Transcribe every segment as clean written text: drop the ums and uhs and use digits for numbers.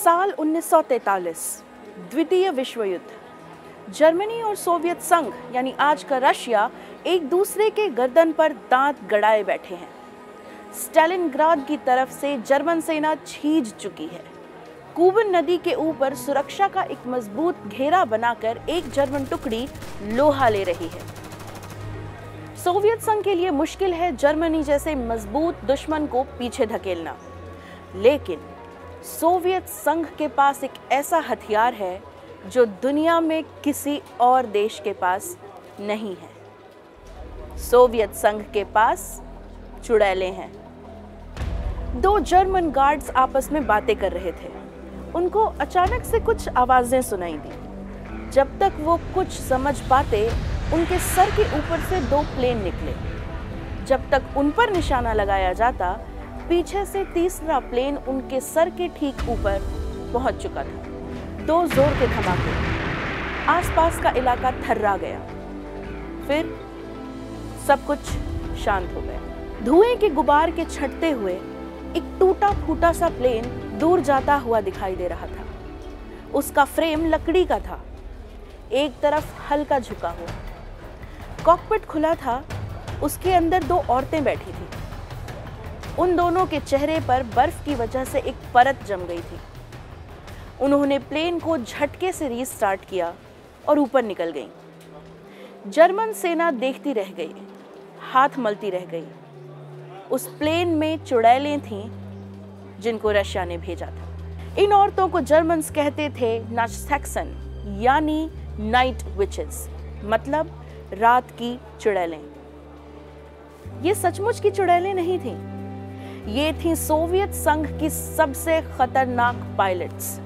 साल 1943, द्वितीय विश्व युद्ध। जर्मनी और सोवियत संघ यानी आज का रशिया एक दूसरे के गर्दन पर दांत गड़ाए बैठे हैं। स्टालिनग्राद की तरफ से जर्मन सेना छीज चुकी है। कूबन नदी के ऊपर सुरक्षा का एक मजबूत घेरा बनाकर एक जर्मन टुकड़ी लोहा ले रही है। सोवियत संघ के लिए मुश्किल है जर्मनी जैसे मजबूत दुश्मन को पीछे धकेलना, लेकिन सोवियत संघ के पास एक ऐसा हथियार है जो दुनिया में किसी और देश के पास नहीं है। सोवियत संघ के पास चुड़ैलें हैं। दो जर्मन गार्ड्स आपस में बातें कर रहे थे। उनको अचानक से कुछ आवाजें सुनाई दी। जब तक वो कुछ समझ पाते, उनके सर के ऊपर से दो प्लेन निकले। जब तक उन पर निशाना लगाया जाता, पीछे से तीसरा प्लेन उनके सर के ठीक ऊपर पहुंच चुका था। दो जोर के धमाके, आसपास का इलाका थर्रा गया। फिर सब कुछ शांत हो गया। धुएं के गुबार के छटते हुए एक टूटा फूटा सा प्लेन दूर जाता हुआ दिखाई दे रहा था। उसका फ्रेम लकड़ी का था, एक तरफ हल्का झुका हुआ। कॉकपिट खुला था, उसके अंदर दो औरतें बैठी थी। उन दोनों के चेहरे पर बर्फ की वजह से एक परत जम गई थी। उन्होंने प्लेन को झटके से रीस्टार्ट किया और ऊपर निकल गईं। जर्मन सेना देखती रह गई, हाथ मलती रह गई। उस प्लेन में चुड़ैलें थीं जिनको रशिया ने भेजा था। इन औरतों को जर्मन्स कहते थे नाचसेक्सन यानी नाइट विचेस, मतलब रात की चुड़ैलें। ये सचमुच की चुड़ैलें नहीं थीं। ये थीं सोवियत संघ की सबसे खतरनाक पायलट्स।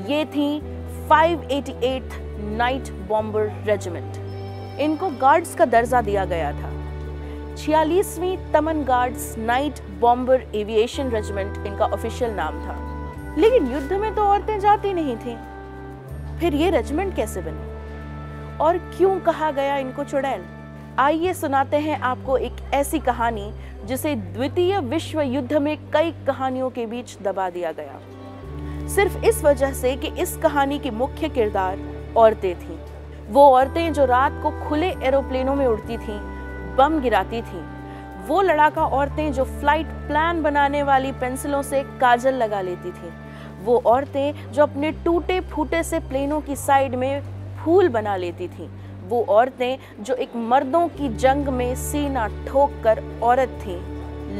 ये थीं 588th नाइट बॉम्बर रेजिमेंट। इनको गार्ड्स का दर्जा दिया गया था। 46वीं तमन guards night bomber aviation regiment इनका ऑफिशियल नाम था। लेकिन युद्ध में तो औरतें जाती नहीं थीं। फिर ये रेजिमेंट कैसे बने और क्यों कहा गया इनको चुड़ैल? आइए सुनाते हैं आपको एक ऐसी कहानी जिसे द्वितीय विश्व युद्ध में कई कहानियों के बीच दबा दिया गया, सिर्फ इस वजह से कि इस कहानी की मुख्य किरदार औरतें थीं। वो औरतें जो रात को खुले एरोप्लेनों में उड़ती थीं, बम गिराती थीं। वो लड़ाका औरतें जो फ्लाइट प्लान बनाने वाली पेंसिलों से काजल लगा लेती थीं। वो औरतें जो अपने टूटे फूटे से प्लेनों की साइड में फूल बना लेती थीं। वो औरतें जो एक मर्दों की जंग में सीना ठोक कर औरत थीं,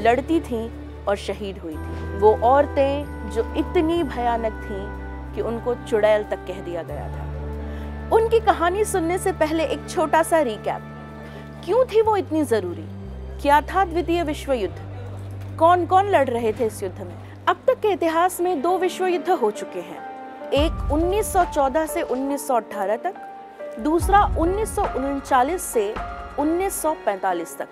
लड़ती थीं और शहीद हुई थीं। वो औरतें जो इतनी भयानक थीं कि उनको चुड़ैल तक कह दिया गया था। उनकी कहानी सुनने से पहले एक छोटा सा रिकैप। क्यों थी वो इतनी जरूरी? क्या था द्वितीय विश्व युद्ध? कौन कौन लड़ रहे थे इस युद्ध में? अब तक के इतिहास में दो विश्व युद्ध हो चुके हैं। एक 1914 से 1918 तक, दूसरा 1939 से 1945 तक।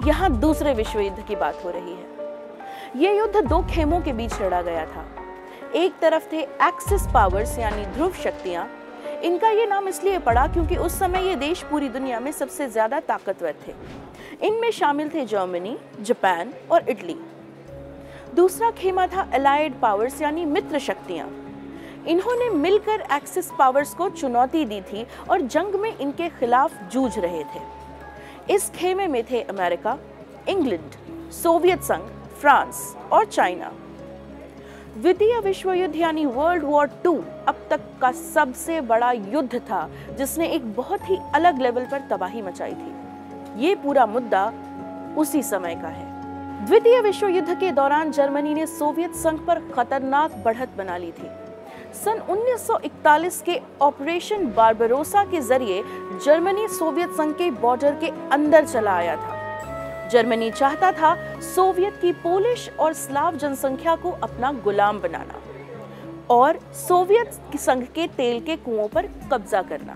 यहाँ दूसरे विश्व युद्ध की बात हो रही है। ये युद्ध दो खेमों के बीच लड़ा गया था। एक तरफ थे एक्सिस पावर्स यानी ध्रुव शक्तियां। इनका ये नाम इसलिए पड़ा क्योंकि उस समय ये देश पूरी दुनिया में सबसे ज्यादा ताकतवर थे। इनमें शामिल थे जर्मनी, जापान और इटली। दूसरा खेमा था अलाइड पावर्स यानी मित्र शक्तियां। इन्होंने मिलकर एक्सिस पावर्स को चुनौती दी थी और जंग में इनके खिलाफ जूझ रहे थे। इस खेमे में थे अमेरिका, इंग्लैंड, सोवियत संघ, फ्रांस और चाइना। द्वितीय विश्व युद्ध यानी वर्ल्ड वॉर 2 अब तक का सबसे बड़ा युद्ध था जिसने एक बहुत ही अलग लेवल पर तबाही मचाई थी। ये पूरा मुद्दा उसी समय का है। द्वितीय विश्व युद्ध के दौरान जर्मनी ने सोवियत संघ पर खतरनाक बढ़त बना ली थी। सन 1941 के ऑपरेशन बारबरोसा के जरिए जर्मनी सोवियत संघ के बॉर्डर के अंदर चला आया था। जर्मनी चाहता था सोवियत की पोलिश और स्लाव जनसंख्या को अपना गुलाम बनाना और सोवियत संघ के तेल के कुओं पर कब्जा करना।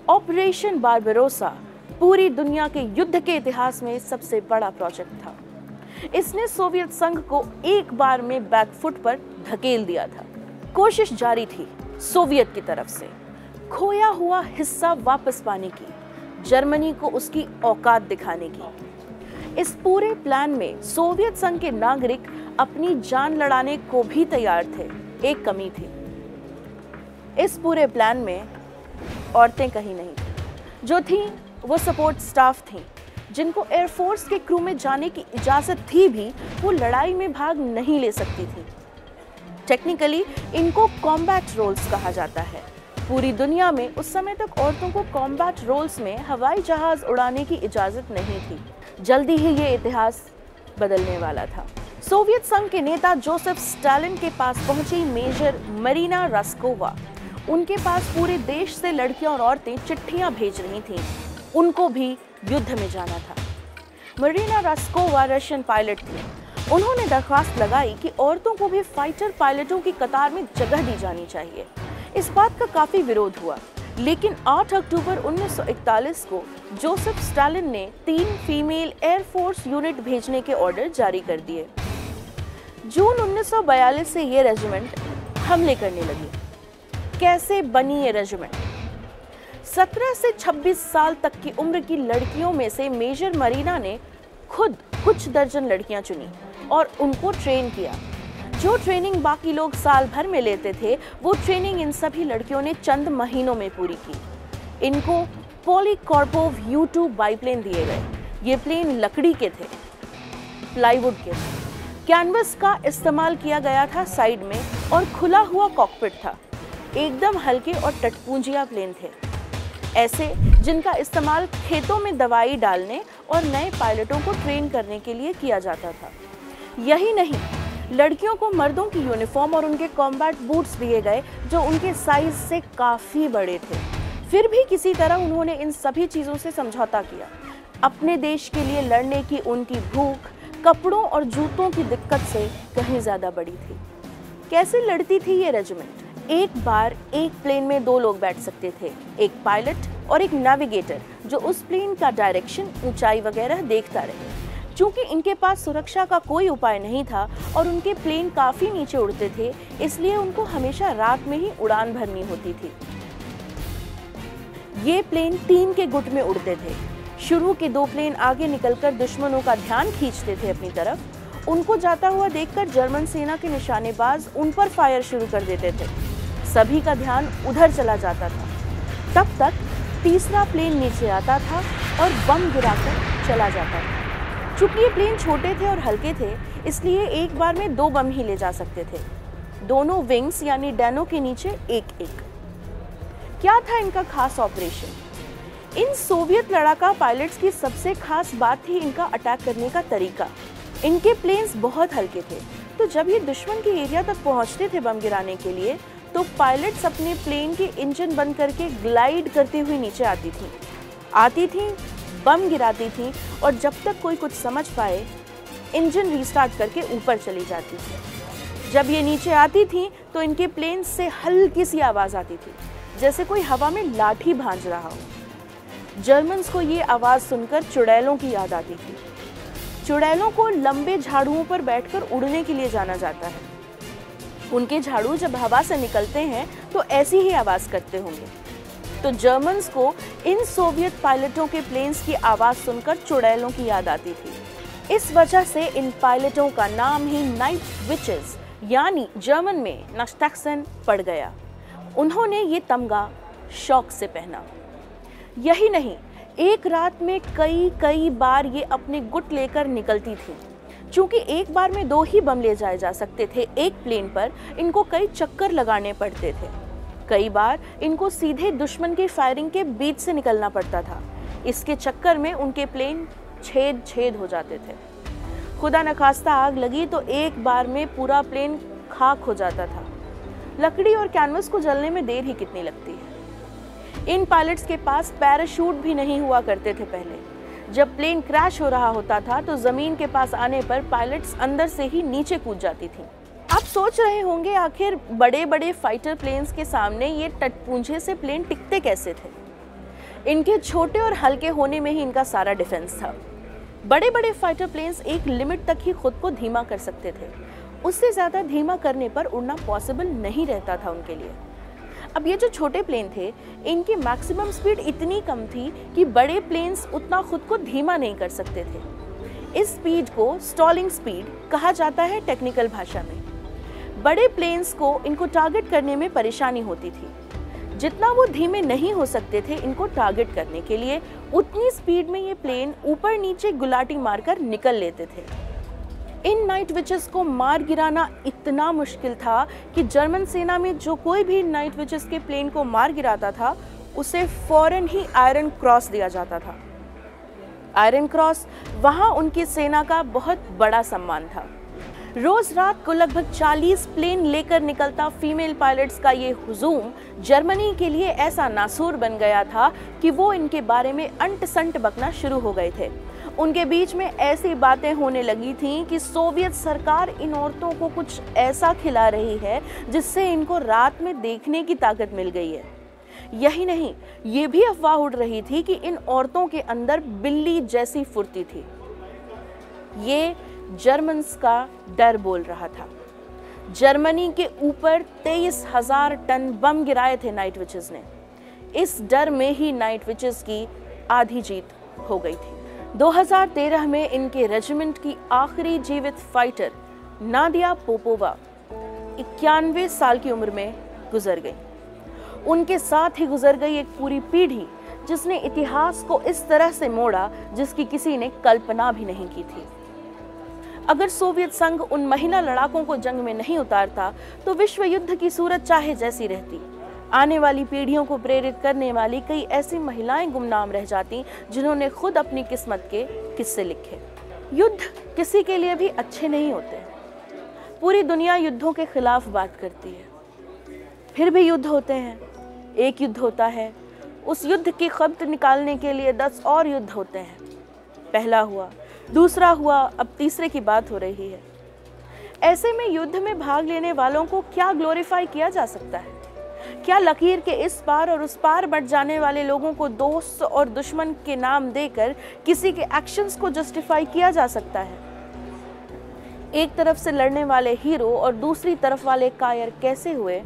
ऑपरेशन बारबरोसा पूरी दुनिया के युद्ध के इतिहास में सबसे बड़ा प्रोजेक्ट था। इसने सोवियत संघ को एक बार में बैकफुट पर धकेल दिया था। कोशिश जारी थी सोवियत की तरफ से खोया हुआ हिस्सा वापस पाने की, जर्मनी को उसकी औकात दिखाने की। इस पूरे प्लान में सोवियत संघ के नागरिक अपनी जान लड़ाने को भी तैयार थे, एक कमी थी। इस पूरे प्लान में औरतें कहीं नहीं थी। जो थीं वो सपोर्ट स्टाफ थीं, जिनको एयरफोर्स के क्रू में जाने की इजाज़त थी भी वो लड़ाई में भाग नहीं ले सकती थी। टेक्निकली इनको कॉम्बैट रोल्स कहा जाता है। पूरी दुनिया में उस समय तक औरतों को कॉम्बैट रोल्स में हवाई जहाज उड़ाने की इजाज़त नहीं थी। जल्दी ही ये इतिहास बदलने वाला था। सोवियत संघ के नेता जोसेफ स्टालिन के पास पहुंची मेजर मरीना रास्कोवा। उनके पास पूरे देश से लड़कियां और औरतें चिट्ठियां भेज रही थीं। उनको भी युद्ध में जाना था। मरीना रास्कोवा रशियन पायलट थी। उन्होंने दरख्वास्त लगाई कि औरतों को भी फाइटर पायलटों की कतार में जगह दी जानी चाहिए। इस बात का काफी विरोध हुआ, लेकिन 8 अक्टूबर 1941 को जोसेफ स्टालिन ने 3 फीमेल एयरफोर्स यूनिट भेजने के ऑर्डर जारी कर दिए। जून 1942 से ये रेजिमेंट हमले करने लगी। कैसे बनी ये रेजिमेंट? 17 से 26 साल तक की उम्र की लड़कियों में से मेजर मरीना ने खुद कुछ दर्जन लड़कियां चुनी और उनको ट्रेन किया। जो ट्रेनिंग बाकी लोग साल भर में लेते थे, वो ट्रेनिंग इन सभी लड़कियों ने चंद महीनों में पूरी की। इनको पॉलीकार्पोव U-2 बाईप्लेन दिए गए। ये प्लेन लकड़ी के थे, प्लाईवुड के थे। कैनवस का इस्तेमाल किया गया था साइड में और खुला हुआ कॉकपिट था। एकदम हल्के और टटपूंजिया प्लेन थे, ऐसे जिनका इस्तेमाल खेतों में दवाई डालने और नए पायलटों को ट्रेन करने के लिए किया जाता था। यही नहीं, लड़कियों को मर्दों की यूनिफॉर्म और उनके कॉम्बैट बूट्स दिए गए जो उनके साइज से काफ़ी बड़े थे। फिर भी किसी तरह उन्होंने इन सभी चीज़ों से समझौता किया। अपने देश के लिए लड़ने की उनकी भूख कपड़ों और जूतों की दिक्कत से कहीं ज़्यादा बड़ी थी। कैसे लड़ती थी ये रेजिमेंट? एक बार एक प्लेन में 2 लोग बैठ सकते थे, एक पायलट और एक नेविगेटर जो उस प्लेन का डायरेक्शन, ऊंचाई वगैरह देखता रहे। चूंकि इनके पास सुरक्षा का कोई उपाय नहीं था और उनके प्लेन काफ़ी नीचे उड़ते थे, इसलिए उनको हमेशा रात में ही उड़ान भरनी होती थी। ये प्लेन 3 के गुट में उड़ते थे। शुरू के 2 प्लेन आगे निकलकर दुश्मनों का ध्यान खींचते थे अपनी तरफ। उनको जाता हुआ देखकर जर्मन सेना के निशानेबाज उन पर फायर शुरू कर देते थे। सभी का ध्यान उधर चला जाता था। तब तक तीसरा प्लेन नीचे आता था और बम गिराकर चला जाता था। चूंकि ये प्लेन छोटे थे और हल्के थे, इसलिए एक बार में 2 बम ही ले जा सकते थे। दोनों विंग्स यानी डैनों के नीचे एक-एक। क्या था इनका खास ऑपरेशन? इन सोवियत लड़ाका पायलट्स की सबसे खास बात थी इनका अटैक करने का तरीका। इनके प्लेन्स बहुत हल्के थे, तो जब ये दुश्मन के एरिया तक पहुंचते थे बम गिराने के लिए, तो पायलट्स अपने प्लेन के इंजन बंद करके ग्लाइड करती हुई नीचे आती थी, बम गिराती थी और जब तक कोई कुछ समझ पाए इंजन रीस्टार्ट करके ऊपर चली जाती थी। जब ये नीचे आती थी तो इनके प्लेन से हल्की सी आवाज़ आती थी, जैसे कोई हवा में लाठी भांज रहा हो। जर्मन्स को ये आवाज़ सुनकर चुड़ैलों की याद आती थी। चुड़ैलों को लंबे झाड़ुओं पर बैठकर उड़ने के लिए जाना जाता है। उनके झाड़ू जब हवा से निकलते हैं तो ऐसी ही आवाज़ करते होंगे। तो जर्मन्स को इन सोवियत पायलटों के प्लेन्स की आवाज़ सुनकर चुड़ैलों की याद आती थी। इस वजह से इन पायलटों का नाम ही नाइट विचेस यानी जर्मन में नाश्टैक्सन पड़ गया। उन्होंने ये तमगा शौक से पहना। यही नहीं, एक रात में कई बार ये अपने गुट लेकर निकलती थी। चूंकि एक बार में 2 ही बम ले जाए जा सकते थे एक प्लेन पर, इनको कई चक्कर लगाने पड़ते थे। कई बार इनको सीधे दुश्मन की फायरिंग के बीच से निकलना पड़ता था। इसके चक्कर में उनके प्लेन छेद हो जाते थे। खुदा न खास्ता आग लगी तो एक बार में पूरा प्लेन खाक हो जाता था। लकड़ी और कैनवस को जलने में देर ही कितनी लगती है। इन पायलट्स के पास पैराशूट भी नहीं हुआ करते थे पहले। जब प्लेन क्रैश हो रहा होता था तो जमीन के पास आने पर पायलट्स अंदर से ही नीचे कूद जाती थी। आप सोच रहे होंगे आखिर बड़े फाइटर प्लेन्स के सामने ये टटपूंझे से प्लेन टिकते कैसे थे? इनके छोटे और हल्के होने में ही इनका सारा डिफेंस था। बड़े फाइटर प्लेन्स एक लिमिट तक ही खुद को धीमा कर सकते थे। उससे ज़्यादा धीमा करने पर उड़ना पॉसिबल नहीं रहता था उनके लिए। अब ये जो छोटे प्लेन थे, इनकी मैक्सिमम स्पीड इतनी कम थी कि बड़े प्लेन्स उतना खुद को धीमा नहीं कर सकते थे। इस स्पीड को स्टॉलिंग स्पीड कहा जाता है टेक्निकल भाषा में। बड़े प्लेन्स को इनको टारगेट करने में परेशानी होती थी। जितना वो धीमे नहीं हो सकते थे इनको टारगेट करने के लिए, उतनी स्पीड में ये प्लेन ऊपर नीचे गुलाटी मारकर निकल लेते थे। इन नाइट विचेस को मार गिराना इतना मुश्किल था कि जर्मन सेना में जो कोई भी नाइट विचेस के प्लेन को मार गिराता था उसे फौरन ही आयरन क्रॉस दिया जाता था। आयरन क्रॉस वहां उनकी सेना का बहुत बड़ा सम्मान था। रोज रात को लगभग 40 प्लेन लेकर निकलता फीमेल पायलट्स का ये हुजूम जर्मनी के लिए ऐसा नासूर बन गया था कि वो इनके बारे में अंट संट बकना शुरू हो गए थे। उनके बीच में ऐसी बातें होने लगी थीं कि सोवियत सरकार इन औरतों को कुछ ऐसा खिला रही है जिससे इनको रात में देखने की ताकत मिल गई है। यही नहीं, ये भी अफवाह उड़ रही थी कि इन औरतों के अंदर बिल्ली जैसी फुर्ती थी। ये जर्मन्स का डर बोल रहा था। जर्मनी के ऊपर 23,000 टन बम गिराए थे नाइट विचेस ने। इस डर में ही नाइट विचेस की आधी जीत हो गई थी। 2013 में इनके रेजिमेंट की आखिरी जीवित फाइटर नादिया पोपोवा 91 साल की उम्र में गुजर गई। उनके साथ ही गुजर गई एक पूरी पीढ़ी जिसने इतिहास को इस तरह से मोड़ा जिसकी किसी ने कल्पना भी नहीं की थी। अगर सोवियत संघ उन महिला लड़ाकों को जंग में नहीं उतारता तो विश्व युद्ध की सूरत चाहे जैसी रहती, आने वाली पीढ़ियों को प्रेरित करने वाली कई ऐसी महिलाएं गुमनाम रह जाती जिन्होंने खुद अपनी किस्मत के किस्से लिखे। युद्ध किसी के लिए भी अच्छे नहीं होते। पूरी दुनिया युद्धों के खिलाफ बात करती है, फिर भी युद्ध होते हैं। एक युद्ध होता है, उस युद्ध की खबत निकालने के लिए 10 और युद्ध होते हैं। पहला हुआ, दूसरा हुआ, अब तीसरे की बात हो रही है। ऐसे में युद्ध में भाग लेने वालों को क्या ग्लोरीफाई किया जा सकता है? क्या लकीर के इस पार और उस पार बढ़ जाने वाले लोगों को दोस्त और दुश्मन के नाम देकर किसी के एक्शंस को जस्टिफाई किया जा सकता है? एक तरफ से लड़ने वाले हीरो और दूसरी तरफ वाले कायर कैसे हुए,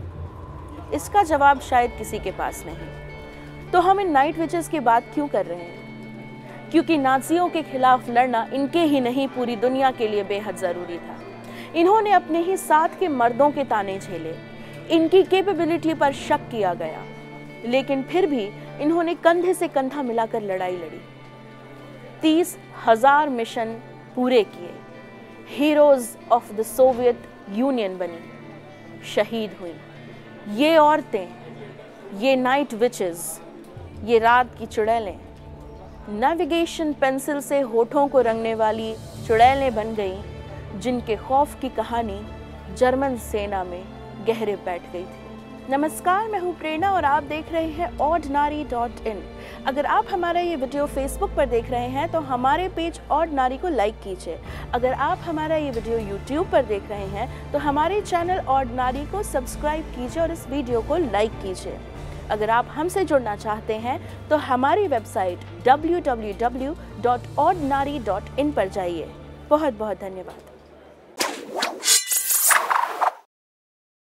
इसका जवाब शायद किसी के पास नहीं। तो हम इन नाइट विचेस की बात क्यों कर रहे हैं? क्योंकि नाज़ियों के खिलाफ लड़ना इनके ही नहीं पूरी दुनिया के लिए बेहद ज़रूरी था। इन्होंने अपने ही साथ के मर्दों के ताने झेले, इनकी कैपेबिलिटी पर शक किया गया, लेकिन फिर भी इन्होंने कंधे से कंधा मिलाकर लड़ाई लड़ी। 30,000 मिशन पूरे किए, heroes of the Soviet union बनी, शहीद हुई। ये औरतें, ये नाइट विचेस, ये रात की चुड़ैलें नेविगेशन पेंसिल से होठों को रंगने वाली चुड़ैलें बन गईं, जिनके खौफ की कहानी जर्मन सेना में गहरे बैठ गई थी। नमस्कार, मैं हूँ प्रेरणा और आप देख रहे हैं ordnary.in। अगर आप हमारा ये वीडियो फेसबुक पर देख रहे हैं तो हमारे पेज ऑर्डनारी को लाइक कीजिए। अगर आप हमारा ये वीडियो यूट्यूब पर देख रहे हैं तो हमारे चैनल ऑर्डनारी को सब्सक्राइब कीजिए और इस वीडियो को लाइक कीजिए। अगर आप हमसे जुड़ना चाहते हैं तो हमारी वेबसाइट www.ordnary.in पर जाइए। बहुत बहुत धन्यवाद।